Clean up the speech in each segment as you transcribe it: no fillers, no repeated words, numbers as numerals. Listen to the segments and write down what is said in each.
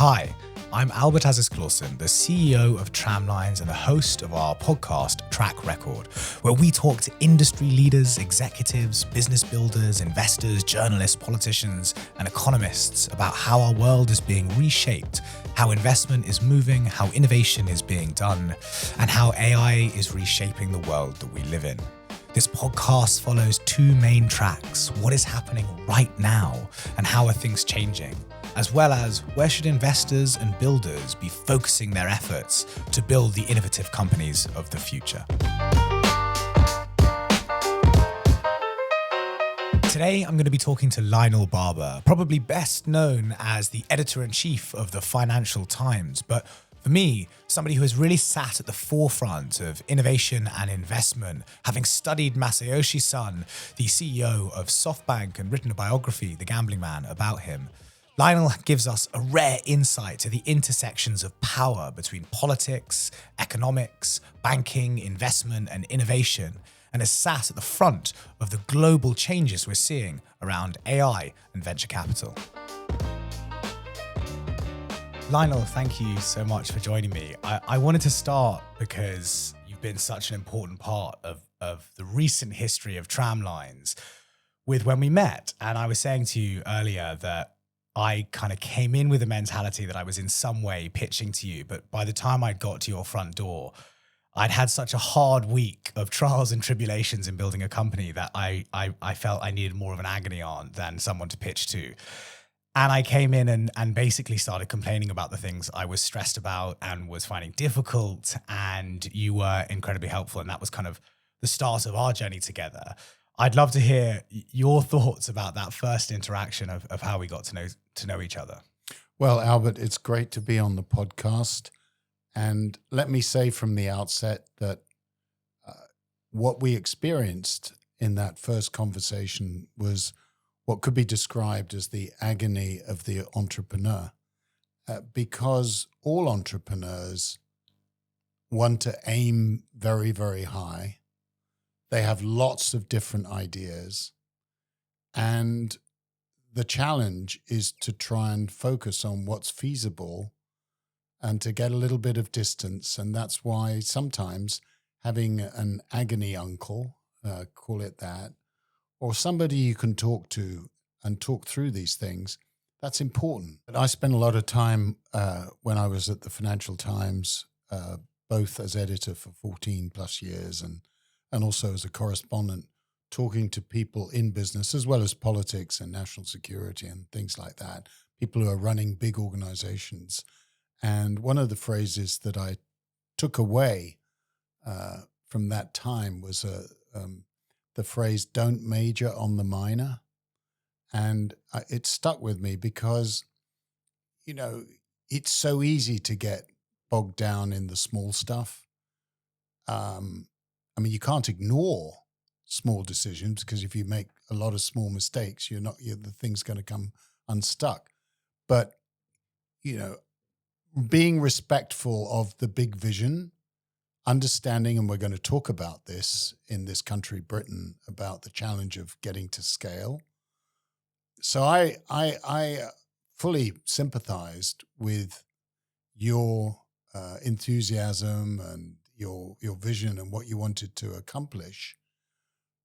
Hi, I'm Albert Azis-Clauson, the CEO of Tramlines and the host of our podcast, Track Record, where we talk to industry leaders, executives, business builders, investors, journalists, politicians, and economists about how our world is being reshaped, how investment is moving, how innovation is being done, and how AI is reshaping the world that we live in. This podcast follows two main tracks: what is happening right now and how are things changing, as well as where should investors and builders be focusing their efforts to build the innovative companies of the future. Today, I'm going to be talking to Lionel Barber, probably best known as the editor-in-chief of the Financial Times, but for me, somebody who has really sat at the forefront of innovation and investment, having studied Masayoshi's son, the CEO of SoftBank, and written a biography, The Gambling Man, about him. Lionel gives us a rare insight to the intersections of power between politics, economics, banking, investment, and innovation, and has sat at the front of the global changes we're seeing around AI and venture capital. Lionel, thank you so much for joining me. I wanted to start because you've been such an important part of the recent history of Tramlines with when we met. And I was saying to you earlier that I kind of came in with a mentality that I was in some way pitching to you. But by the time I got to your front door, I'd had such a hard week of trials and tribulations in building a company that I felt I needed more of an agony aunt than someone to pitch to. And I came in and basically started complaining about the things I was stressed about and was finding difficult. And you were incredibly helpful. And that was kind of the start of our journey together. I'd love to hear your thoughts about that first interaction of how we got to know each other. Well, Albert, it's great to be on the podcast. And let me say from the outset that what we experienced in that first conversation was what could be described as the agony of the entrepreneur, because all entrepreneurs want to aim very, very high. They have lots of different ideas, and the challenge is to try and focus on what's feasible and to get a little bit of distance. And that's why sometimes having an agony uncle, call it that, or somebody you can talk to and talk through these things, that's important. But I spent a lot of time when I was at the Financial Times, both as editor for 14 plus years and also as a correspondent, talking to people in business as well as politics and national security and things like that, people who are running big organizations. And one of the phrases that I took away from that time was the phrase, "Don't major on the minor." And it stuck with me because, you know, it's so easy to get bogged down in the small stuff. I mean, you can't ignore small decisions because if you make a lot of small mistakes, the thing's going to come unstuck. But, you know, being respectful of the big vision, understanding, and we're going to talk about this in this country, Britain, about the challenge of getting to scale. So I fully sympathized with your enthusiasm and your vision and what you wanted to accomplish.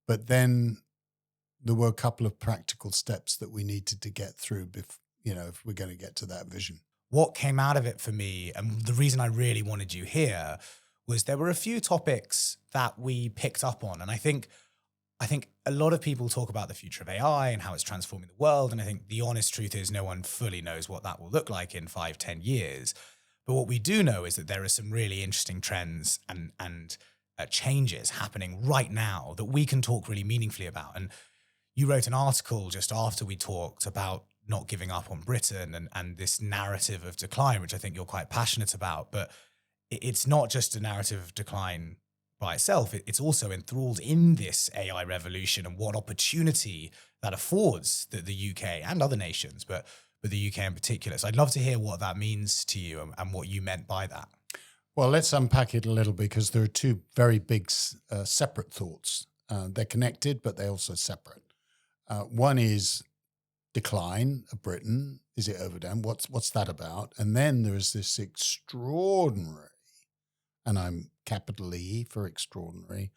But then there were a couple of practical steps that we needed to get through, if we're going to get to that vision. What came out of it for me, and the reason I really wanted you here, was there were a few topics that we picked up on. And I think a lot of people talk about the future of AI and how it's transforming the world. And I think the honest truth is no one fully knows what that will look like in 5-10 years. But what we do know is that there are some really interesting trends and changes happening right now that we can talk really meaningfully about. And you wrote an article just after we talked about not giving up on Britain and this narrative of decline, which I think you're quite passionate about. But it's not just a narrative of decline by itself. It's also enthralled in this AI revolution and what opportunity that affords the UK and other nations, but the UK in particular. So I'd love to hear what that means to you and what you meant by that. Well, let's unpack it a little because there are two very big separate thoughts. They're connected, but they're also separate. One is decline of Britain. Is it overdone? What's that about? And then there is this extraordinary, and I'm capital E for extraordinary,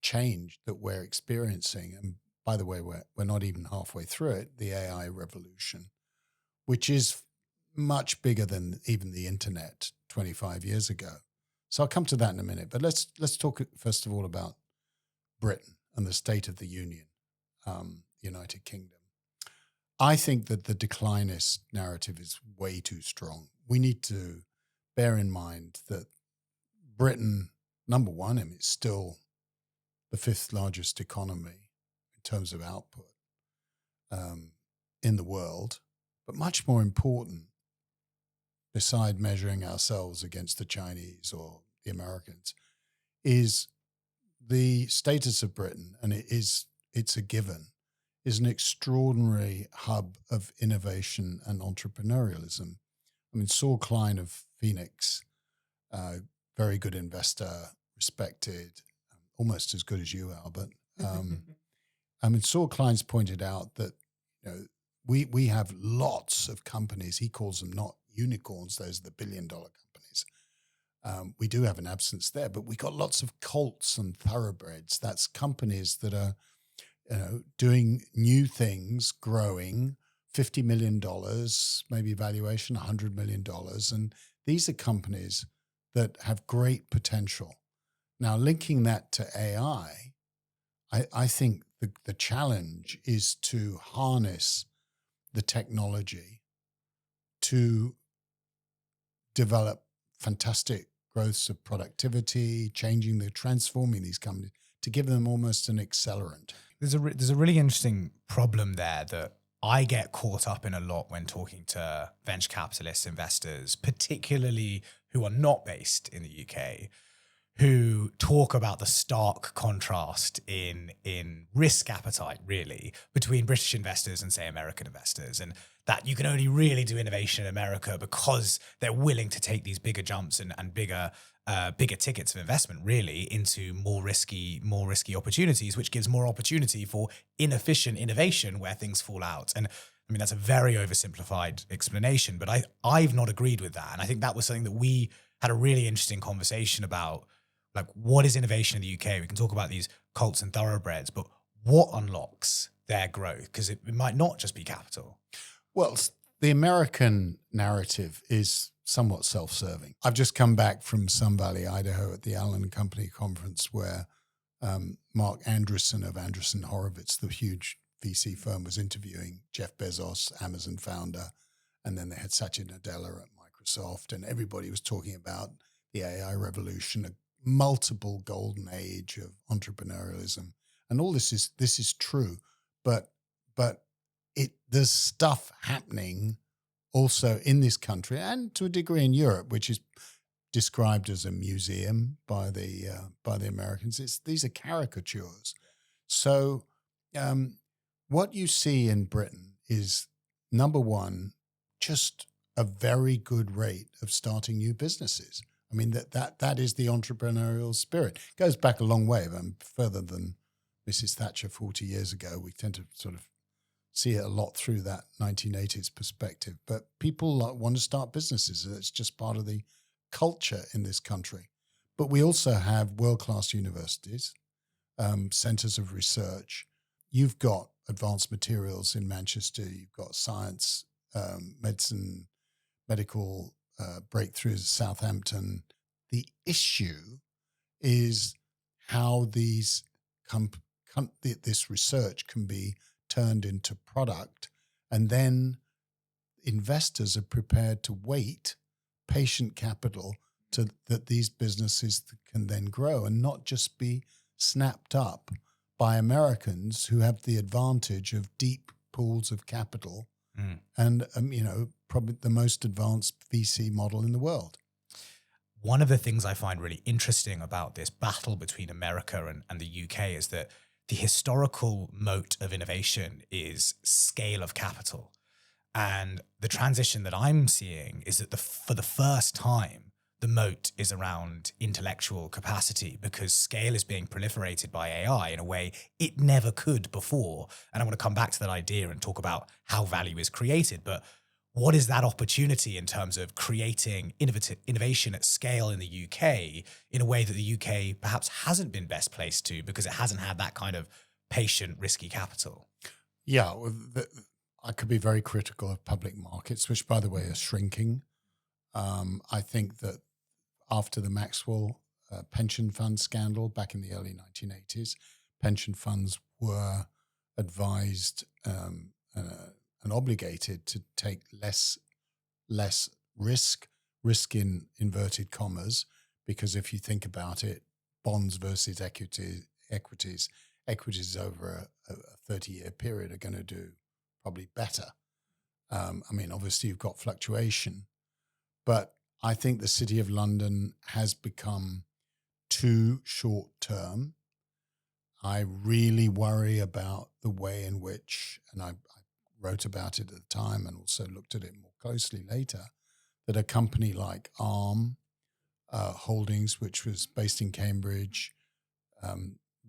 change that we're experiencing. And by the way, we're not even halfway through it, the AI revolution, which is much bigger than even the internet 25 years ago. So I'll come to that in a minute. But let's talk first of all about Britain and the State of the Union, United Kingdom. I think that the declinist narrative is way too strong. We need to bear in mind that Britain, number one, I mean, it's still the fifth largest economy in terms of output in the world. But much more important, beside measuring ourselves against the Chinese or the Americans, is the status of Britain, and it's a given, is an extraordinary hub of innovation and entrepreneurialism. I mean, Saul Klein of Phoenix, very good investor, respected, almost as good as you, Albert. I mean, Saul Klein's pointed out that we have lots of companies. He calls them not unicorns; those are the billion-dollar companies. We do have an absence there, but we got lots of colts and thoroughbreds. That's companies that are, doing new things, growing, $50 million, maybe valuation, $100 million. And these are companies that have great potential. Now, linking that to AI, I think the challenge is to harness the technology to develop fantastic growths of productivity, transforming these companies to give them almost an accelerant. There's a really interesting problem there that I get caught up in a lot when talking to venture capitalists, investors, particularly who are not based in the UK, who talk about the stark contrast in risk appetite, really, between British investors and, say, American investors. And that you can only really do innovation in America because they're willing to take these bigger jumps and bigger tickets of investment, really, into more risky opportunities, which gives more opportunity for inefficient innovation where things fall out. And I mean, that's a very oversimplified explanation, but I've not agreed with that. And I think that was something that we had a really interesting conversation about. Like, what is innovation in the UK? We can talk about these colts and thoroughbreds, but what unlocks their growth? Because it might not just be capital. Well, the American narrative is somewhat self-serving. I've just come back from Sun Valley, Idaho at the Allen & Company conference where Mark Andreessen of Andreessen Horowitz, the huge VC firm, was interviewing Jeff Bezos, Amazon founder, and then they had Satya Nadella at Microsoft, and everybody was talking about the AI revolution, a multiple golden age of entrepreneurialism. And all this is true, but there's stuff happening also in this country and to a degree in Europe, which is described as a museum by the Americans. These are caricatures. So what you see in Britain is, number one, just a very good rate of starting new businesses. I mean, that is the entrepreneurial spirit. It goes back a long way, further than Mrs. Thatcher 40 years ago. We tend to sort of see it a lot through that 1980s perspective. But people want to start businesses. It's just part of the culture in this country. But we also have world-class universities, centers of research. You've got advanced materials in Manchester. You've got science, medicine, medical breakthroughs in Southampton. The issue is how this research can be turned into product, and then investors are prepared to wait, patient capital, that these businesses can then grow and not just be snapped up by Americans who have the advantage of deep pools of capital and probably the most advanced VC model in the world. One of the things I find really interesting about this battle between America and the UK is that the historical moat of innovation is scale of capital. And the transition that I'm seeing is that for the first time, the moat is around intellectual capacity, because scale is being proliferated by AI in a way it never could before. And I want to come back to that idea and talk about how value is created. But what is that opportunity in terms of creating innovation at scale in the UK in a way that the UK perhaps hasn't been best placed to, because it hasn't had that kind of patient, risky capital? Yeah, I could be very critical of public markets, which, by the way, are shrinking. I think that after the Maxwell pension fund scandal back in the early 1980s, pension funds were advised and obligated to take less risk in inverted commas, because if you think about it, bonds versus equities over a 30-year period are going to do probably better. I mean, obviously you've got fluctuation, but I think the City of London has become too short-term. I really worry about the way in which, and I wrote about it at the time and also looked at it more closely later, that a company like ARM Holdings, which was based in Cambridge,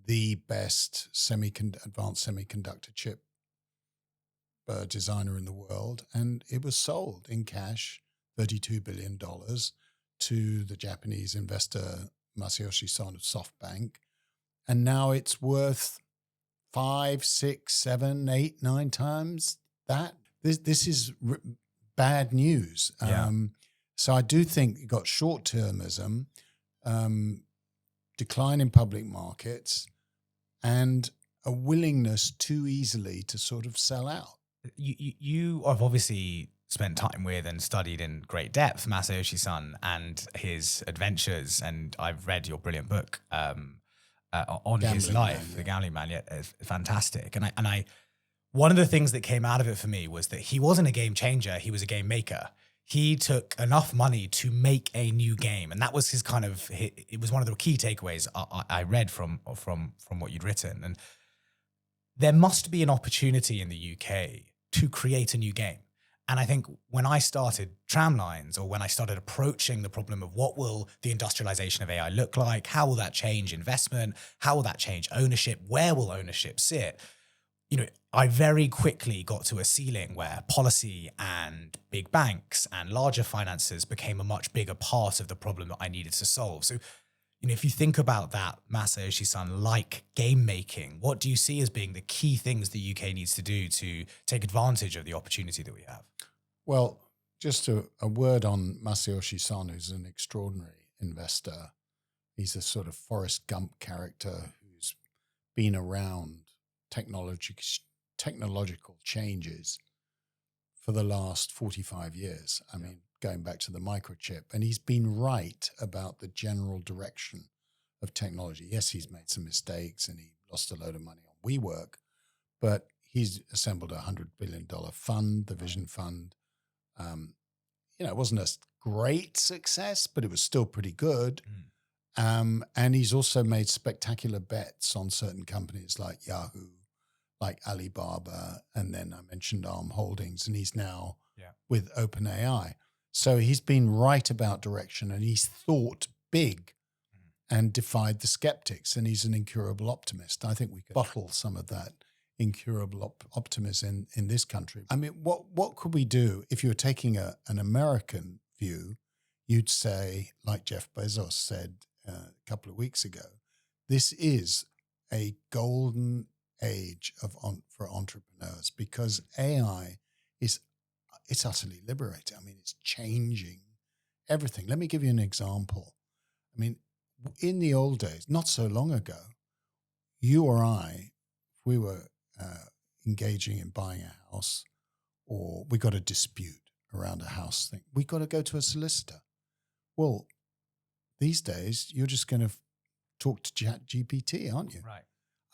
the best advanced semiconductor chip designer in the world, and it was sold in cash, $32 billion, to the Japanese investor Masayoshi Son of SoftBank, and now it's worth 5, 6, 7, 8, 9 times that. This is bad news. Yeah. So I do think you got short-termism, decline in public markets, and a willingness too easily to sort of sell out. You have obviously spent time with and studied in great depth Masayoshi Son and his adventures, and I've read your brilliant book on his life, The Gambling Man. Yeah, it's fantastic. And I one of the things that came out of it for me was that he wasn't a game changer; he was a game maker. He took enough money to make a new game, and that was his kind of. It was one of the key takeaways I read from what you'd written. And there must be an opportunity in the UK to create a new game. And I think when I started Tramlines, or when I started approaching the problem of what will the industrialization of AI look like, how will that change investment, how will that change ownership, where will ownership sit, I very quickly got to a ceiling where policy and big banks and larger finances became a much bigger part of the problem that I needed to solve. So, if you think about that Masayoshi Son like game making, what do you see as being the key things the UK needs to do to take advantage of the opportunity that we have? Well, just a word on Masayoshi Son, who's an extraordinary investor. He's a sort of Forrest Gump character who's been around technological changes for the last 45 years. I mean, going back to the microchip, and he's been right about the general direction of technology. Yes, he's made some mistakes and he lost a load of money on WeWork, but he's assembled a $100 billion fund, the Vision Fund. It wasn't a great success, but it was still pretty good. And he's also made spectacular bets on certain companies like Yahoo, like Alibaba, and then I mentioned ARM Holdings, and he's now with OpenAI. So he's been right about direction, and he's thought big and defied the skeptics, and he's an incurable optimist. I think we could bottle some of that incurable optimism in this country. I mean, what could we do if you were taking an American view? You'd say, like Jeff Bezos said a couple of weeks ago, this is a golden age for entrepreneurs, because AI it's utterly liberating. I mean, it's changing everything. Let me give you an example. I mean, in the old days, not so long ago, you or I, if we were engaging in buying a house, or we got a dispute around a house thing, we got to go to a solicitor. Well, these days, you're just going to talk to ChatGPT, aren't you? Right.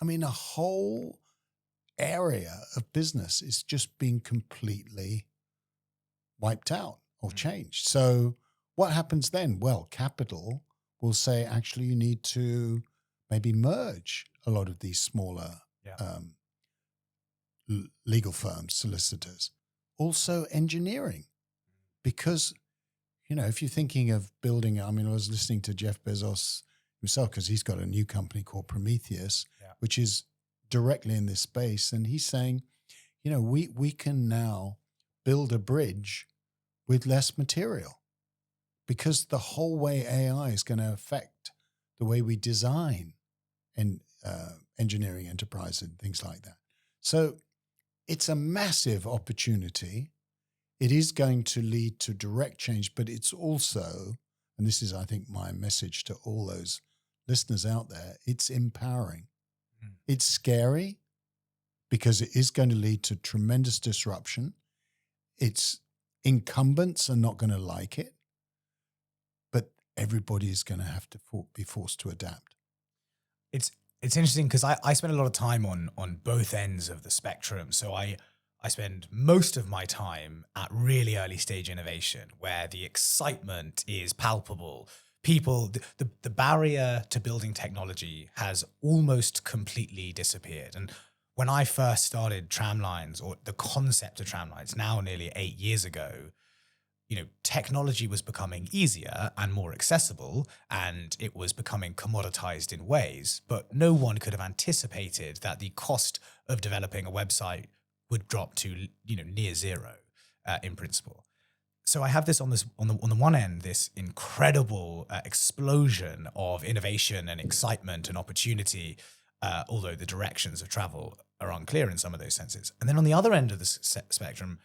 I mean, a whole area of business is just being completely wiped out or changed. So what happens then? Well, capital will say, actually, you need to maybe merge a lot of these smaller legal firms, solicitors. Also engineering, because if you're thinking of building, I was listening to Jeff Bezos himself because he's got a new company called Prometheus, which is directly in this space. And he's saying, we can now build a bridge with less material because the whole way AI is going to affect the way we design and engineering enterprise and things like that. So it's a massive opportunity. It is going to lead to direct change, but it's also, and this is, I think, my message to all those listeners out there, it's empowering. It's scary because it is going to lead to tremendous disruption. Its incumbents are not going to like it, but everybody is going to have to be forced to adapt. It's interesting because I spend a lot of time on both ends of the spectrum. So I spend most of my time at really early stage innovation where the excitement is palpable. People, the barrier to building technology has almost completely disappeared. And when I first started Tramlines, or the concept of Tramlines, now nearly 8 years ago, technology was becoming easier and more accessible, and it was becoming commoditized in ways, but no one could have anticipated that the cost of developing a website would drop to, near zero, in principle. So I have this on the one end, this incredible explosion of innovation and excitement and opportunity, although the directions of travel are unclear in some of those senses. And then on the other end of the spectrum,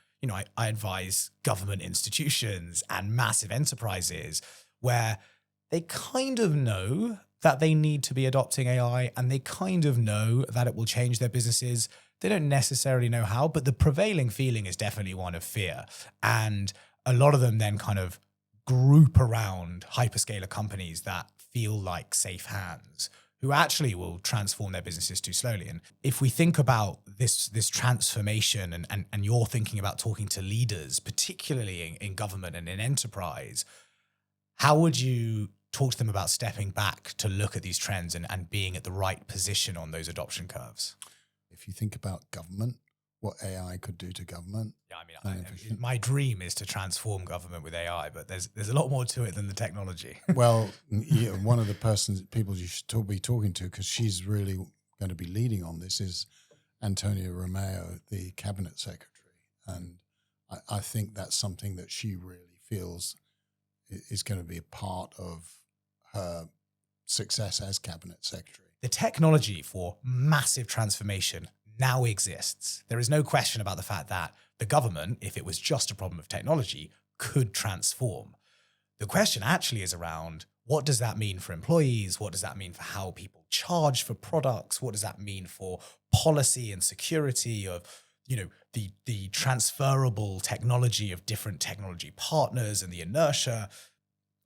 I advise government institutions and massive enterprises where they kind of know that they need to be adopting AI and they kind of know that it will change their businesses. They don't necessarily know how, but the prevailing feeling is definitely one of fear. And a lot of them then kind of group around hyperscaler companies that feel like safe hands, who actually will transform their businesses too slowly. And if we think about this transformation and you're thinking about talking to leaders, particularly in government and in enterprise, how would you talk to them about stepping back to look at these trends and being at the right position on those adoption curves? If you think about government, what AI could do to government. Yeah, my dream is to transform government with AI, but there's a lot more to it than the technology. Well, one of the people you should be talking to, because she's really going to be leading on this, is Antonio Romeo, the cabinet secretary. And I think that's something that she really feels is going to be a part of her success as cabinet secretary. The technology for massive transformation now exists. There is no question about the fact that the government, if it was just a problem of technology, could transform. The question actually is around, what does that mean for employees? What does that mean for how people charge for products? What does that mean for policy and security of, the transferable technology of different technology partners and the inertia?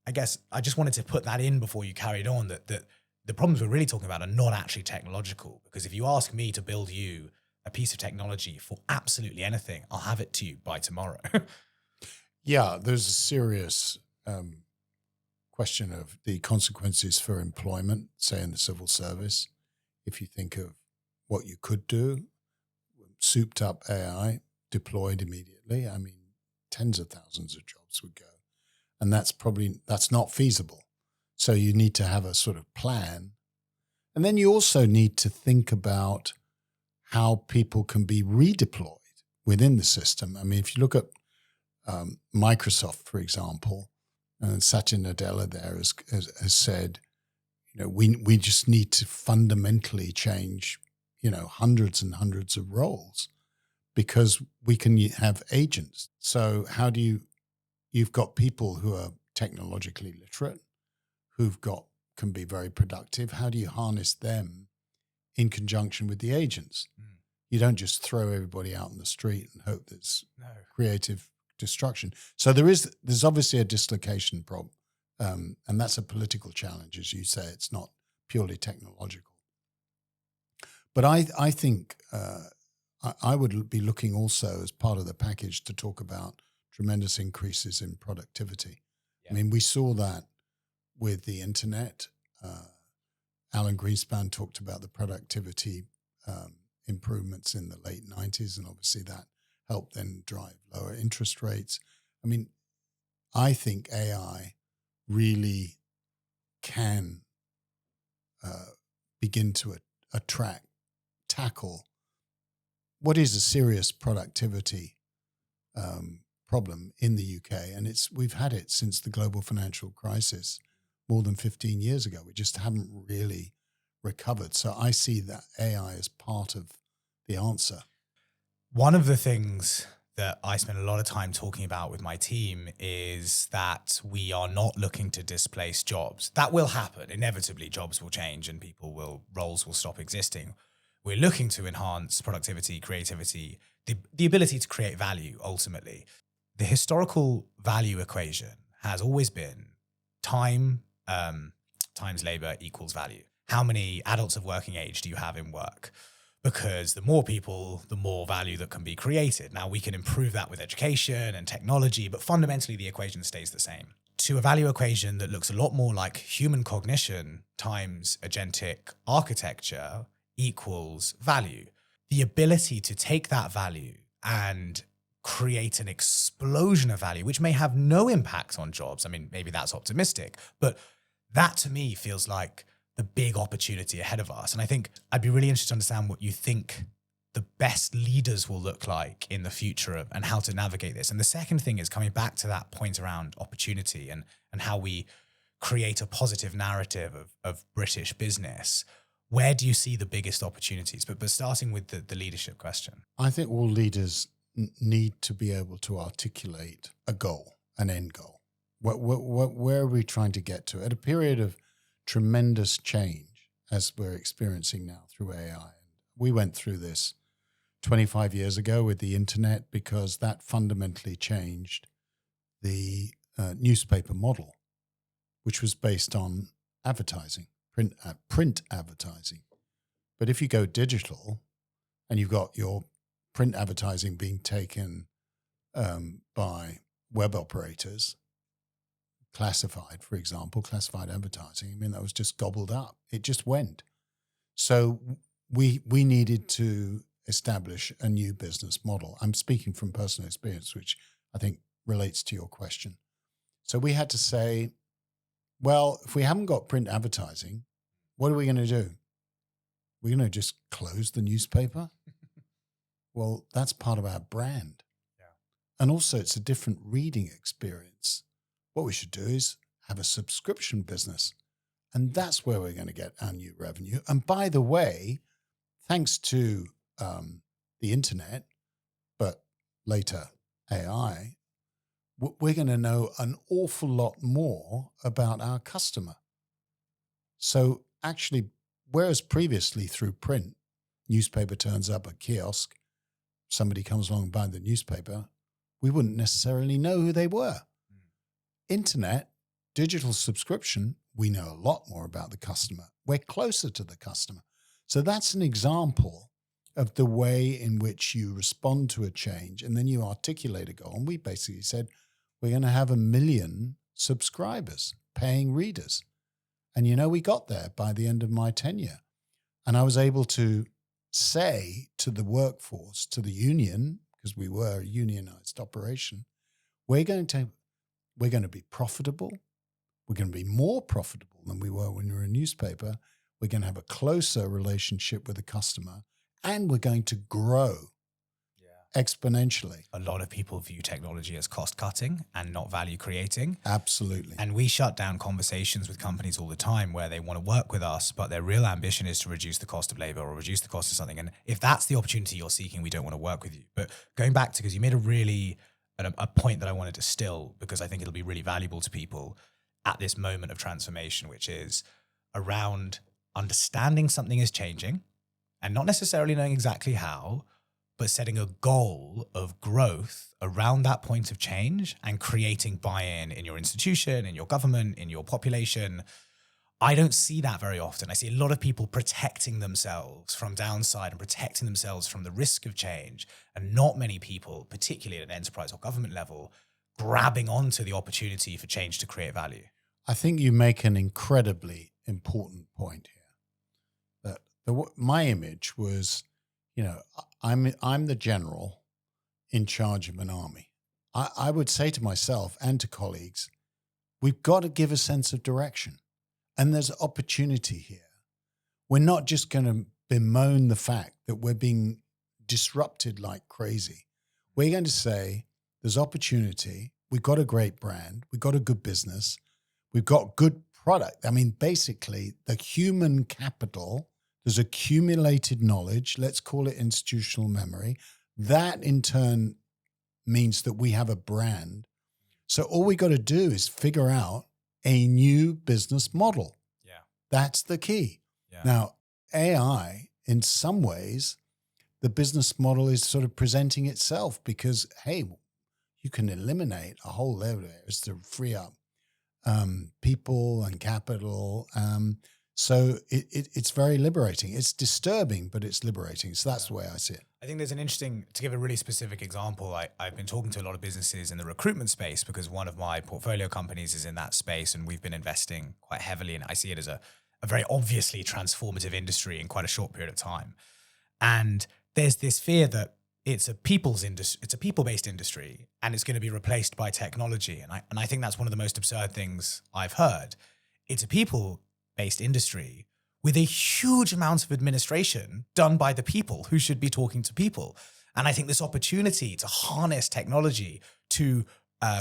I guess I just wanted to put that in before you carried on, that the problems we're really talking about are not actually technological. Because if you ask me to build you a piece of technology for absolutely anything, I'll have it to you by tomorrow. Yeah, there's a serious question of the consequences for employment, say in the civil service. If you think of what you could do, souped up AI, deployed immediately, tens of thousands of jobs would go. And that's not feasible. So you need to have a sort of plan. And then you also need to think about how people can be redeployed within the system. If you look at Microsoft, for example, and Satya Nadella there has said, we just need to fundamentally change, hundreds and hundreds of roles because we can have agents. So how do you've got people who are technologically literate, can be very productive. How do you harness them in conjunction with the agents? You don't just throw everybody out in the street and hope there's creative destruction. So there's obviously a dislocation problem, and that's a political challenge, as you say. It's not purely technological. But I think I would be looking also as part of the package to talk about tremendous increases in productivity. Yeah. We saw that with the internet. Alan Greenspan talked about the productivity improvements in the late 90s, and obviously that helped then drive lower interest rates. I think AI really can begin to tackle what is a serious productivity problem in the UK. And we've had it since the global financial crisis more than 15 years ago. We just haven't really recovered. So I see that AI as part of the answer. One of the things that I spend a lot of time talking about with my team is that we are not looking to displace jobs. That will happen. Inevitably, jobs will change and roles will stop existing. We're looking to enhance productivity, creativity, the ability to create value, ultimately. The historical value equation has always been time times labor equals value. How many adults of working age do you have in work? Because the more people, the more value that can be created. Now, we can improve that with education and technology, but fundamentally the equation stays the same. To a value equation that looks a lot more like human cognition times agentic architecture equals value. The ability to take that value and create an explosion of value, which may have no impact on jobs. I mean, maybe that's optimistic, but that to me feels like the big opportunity ahead of us. And I think I'd be really interested to understand what you think the best leaders will look like in the future and how to navigate this. And the second thing is coming back to that point around opportunity and how we create a positive narrative of British business. Where do you see the biggest opportunities? But starting with the leadership question. I think all leaders need to be able to articulate a goal, an end goal. Where are we trying to get to? At a period of tremendous change, as we're experiencing now through AI. We went through this 25 years ago with the internet because that fundamentally changed the newspaper model, which was based on advertising, print advertising. But if you go digital and you've got your print advertising being taken by web operators, classified, for example, classified advertising, I mean, that was just gobbled up. It just went. So we needed to establish a new business model. I'm speaking from personal experience, which I think relates to your question. So we had to say, well, if we haven't got print advertising, what are we going to do? We're going to just close the newspaper? Well, that's part of our brand. Yeah. And also it's a different reading experience. What we should do is have a subscription business. And that's where we're going to get our new revenue. And by the way, thanks to the internet, but later AI, we're going to know an awful lot more about our customer. So actually, whereas previously through print, newspaper turns up at kiosk, somebody comes along and buys the newspaper, we wouldn't necessarily know who they were. Internet, digital subscription, we know a lot more about the customer. We're closer to the customer. So that's an example of the way in which you respond to a change and then you articulate a goal. And we basically said, we're going to have 1 million subscribers, paying readers. And we got there by the end of my tenure. And I was able to say to the workforce, to the union, because we were a unionized operation, we're going to be profitable. We're going to be more profitable than we were when we were a newspaper. We're going to have a closer relationship with the customer, and we're going to grow exponentially. A lot of people view technology as cost cutting and not value creating. Absolutely. And we shut down conversations with companies all the time where they want to work with us, but their real ambition is to reduce the cost of labor or reduce the cost of something. And if that's the opportunity you're seeking, we don't want to work with you. But going back to, because you made a point that I want to distill, because I think it'll be really valuable to people at this moment of transformation, which is around understanding something is changing and not necessarily knowing exactly how, but setting a goal of growth around that point of change and creating buy-in in your institution, in your government, in your population. I don't see that very often. I see a lot of people protecting themselves from downside and protecting themselves from the risk of change, and not many people, particularly at an enterprise or government level, grabbing onto the opportunity for change to create value. I think you make an incredibly important point here. That my image was, I'm the general in charge of an army. I would say to myself and to colleagues, we've got to give a sense of direction. And there's opportunity here. We're not just going to bemoan the fact that we're being disrupted like crazy. We're going to say there's opportunity. We've got a great brand. We've got a good business. We've got good product. I mean, basically, the human capital, there's accumulated knowledge. Let's call it institutional memory. That in turn means that we have a brand. So all we got to do is figure out a new business model. Yeah. That's the key. Yeah. Now, AI, in some ways, the business model is sort of presenting itself because, hey, you can eliminate a whole level of areas to free up people and capital. So it's very liberating. It's disturbing, but it's liberating. So that's the way I see it. I think there's an interesting, to give a really specific example, I've been talking to a lot of businesses in the recruitment space because one of my portfolio companies is in that space and we've been investing quite heavily in it. I see it as a very obviously transformative industry in quite a short period of time. And there's this fear that it's a people's industry, it's a people-based industry, and it's going to be replaced by technology. And I think that's one of the most absurd things I've heard. It's a people-based industry with a huge amount of administration done by the people who should be talking to people. And I think this opportunity to harness technology to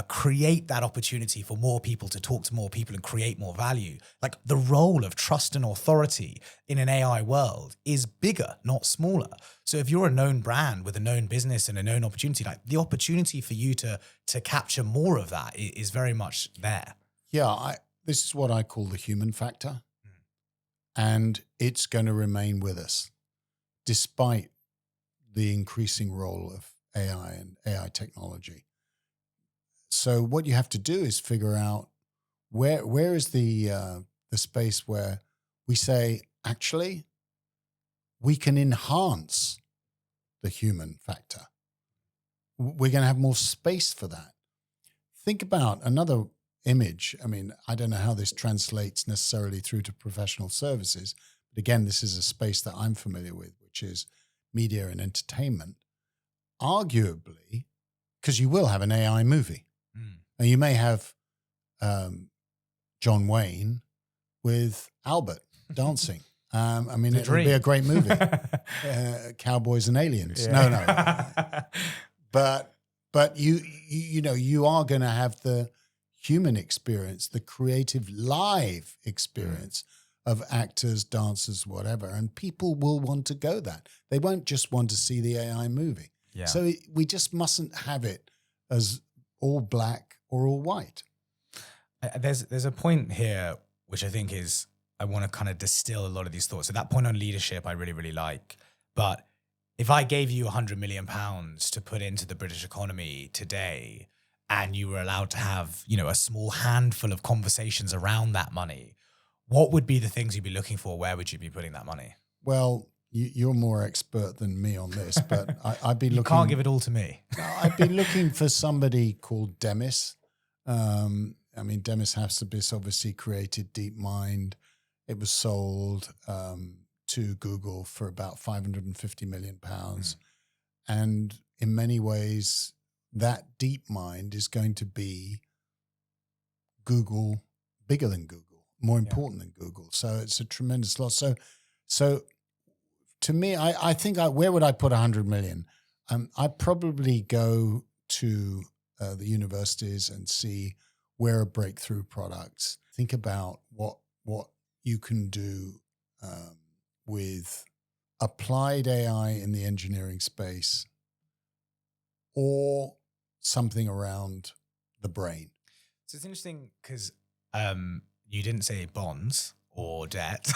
create that opportunity for more people to talk to more people and create more value. Like the role of trust and authority in an AI world is bigger, not smaller. So if you're a known brand with a known business and a known opportunity, like the opportunity for you to capture more of that is very much there. Yeah, this is what I call the human factor. And it's going to remain with us despite the increasing role of AI and AI technology. So what you have to do is figure out where is the space where we say, actually, we can enhance the human factor. We're going to have more space for that. Think about another image. I mean, I don't know how this translates necessarily through to professional services, but again, this is a space that I'm familiar with, which is media and entertainment. Arguably, because you will have an AI movie. And you may have John Wayne with Albert dancing. I mean, it would be a great movie. Cowboys and aliens. Yeah. No. But you are going to have the human experience, the creative live experience of actors, dancers, whatever. And people will want to go that. They won't just want to see the AI movie. Yeah. So we just mustn't have it as all black or all white. There's a point here, which I think is, I want to kind of distill a lot of these thoughts. So that point on leadership, I really, really like. But if I gave you £100 million to put into the British economy today, and you were allowed to have, a small handful of conversations around that money, what would be the things you'd be looking for? Where would you be putting that money? Well, you're more expert than me on this, but I'd be looking. You can't give it all to me. I'd be looking for somebody called Demis. I mean, Demis Hassabis obviously created DeepMind. It was sold to Google for about £550 million. And in many ways, that DeepMind is going to be Google, bigger than Google, more important than Google. So it's a tremendous loss. So to me, I think where would I put 100 million? I'd probably go to the universities and see where are breakthrough products. Think about what you can do with applied AI in the engineering space or something around the brain. So it's interesting because you didn't say bonds or debt.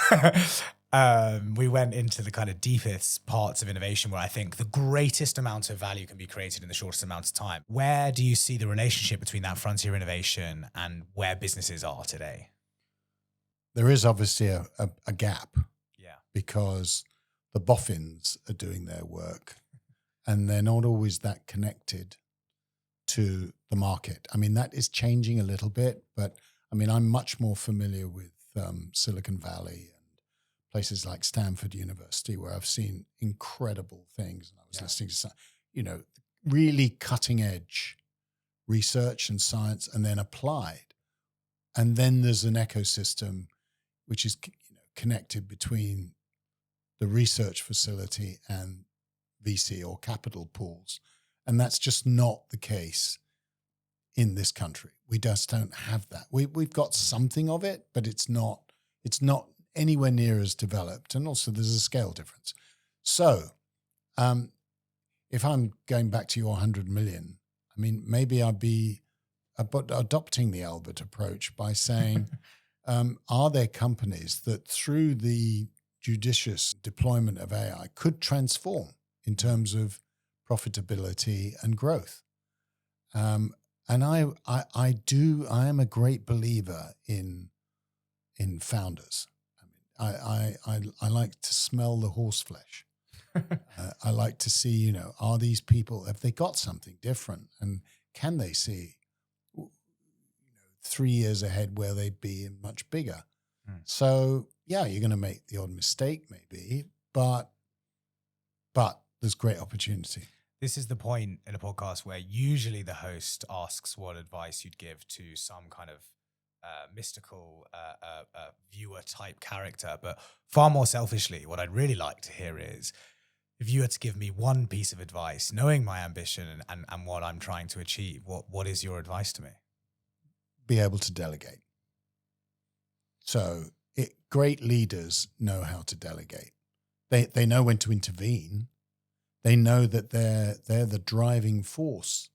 We went into the kind of deepest parts of innovation where I think the greatest amount of value can be created in the shortest amount of time. Where do you see the relationship between that frontier innovation and where businesses are today? There is obviously a gap. Yeah. Because the boffins are doing their work and they're not always that connected to the market. I mean, that is changing a little bit, but I mean, I'm much more familiar with Silicon Valley and places like Stanford University, where I've seen incredible things. And I was listening to some, really cutting edge research and science and then applied. And then there's an ecosystem which is connected between the research facility and VC or capital pools. And that's just not the case in this country. We just don't have that. We've got something of it, but it's not anywhere near as developed. And also there's a scale difference. So if I'm going back to your 100 million, I mean, maybe I'd be adopting the Albert approach by saying, are there companies that through the judicious deployment of AI could transform in terms of profitability and growth? And I am a great believer in founders. I like to smell the horse flesh. I like to see, are these people, have they got something different, and can they see 3 years ahead where they'd be and much bigger? So yeah, you're going to make the odd mistake maybe, but there's great opportunity. This is the point in a podcast where usually the host asks what advice you'd give to some kind of mystical viewer type character. But far more selfishly, what I'd really like to hear is, if you had to give me one piece of advice, knowing my ambition and what I'm trying to achieve, what is your advice to me? Be able to delegate. So great leaders know how to delegate. They know when to intervene. They know that they're the driving force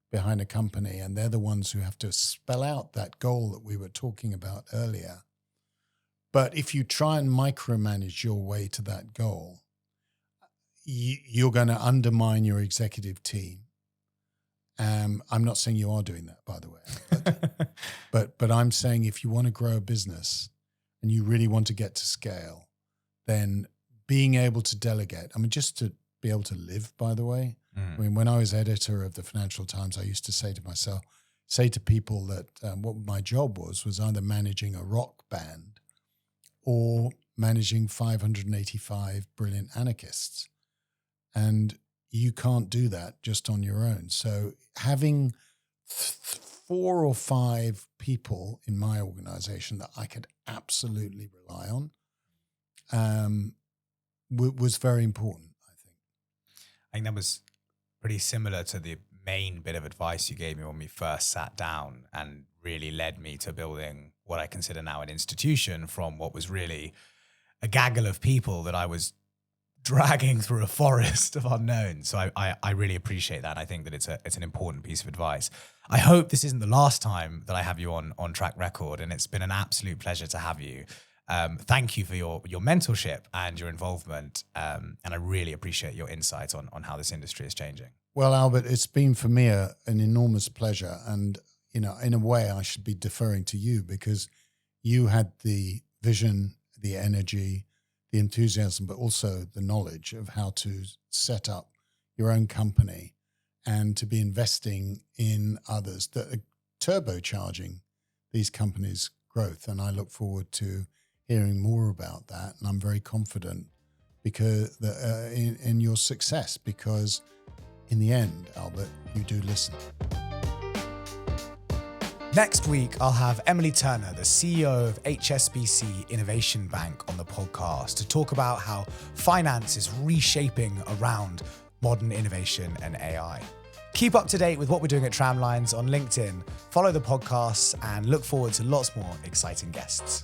behind a company, and they're the ones who have to spell out that goal that we were talking about earlier. But if you try and micromanage your way to that goal, you're going to undermine your executive team. I'm not saying you are doing that, by the way, but I'm saying if you want to grow a business and you really want to get to scale, then being able to delegate, just to be able to live, by the way. I mean, when I was editor of the Financial Times, I used to say to people that what my job was either managing a rock band or managing 585 brilliant anarchists. And you can't do that just on your own. So having 4 or 5 people in my organization that I could absolutely rely on was very important, I think. I think that was pretty similar to the main bit of advice you gave me when we first sat down, and really led me to building what I consider now an institution from what was really a gaggle of people that I was dragging through a forest of unknowns. So I really appreciate that. I think that it's an important piece of advice. I hope this isn't the last time that I have you on Track Record, and it's been an absolute pleasure to have you. Thank you for your mentorship and your involvement, and I really appreciate your insights on how this industry is changing. Well, Albert, it's been for me an enormous pleasure, and in a way I should be deferring to you, because you had the vision, the energy, the enthusiasm, but also the knowledge of how to set up your own company and to be investing in others that are turbocharging these companies' growth. And I look forward to hearing more about that. And I'm very confident because in your success, because in the end, Albert, you do listen. Next week, I'll have Emily Turner, the CEO of HSBC Innovation Bank, on the podcast to talk about how finance is reshaping around modern innovation and AI. Keep up to date with what we're doing at Tramlines on LinkedIn, follow the podcasts, and look forward to lots more exciting guests.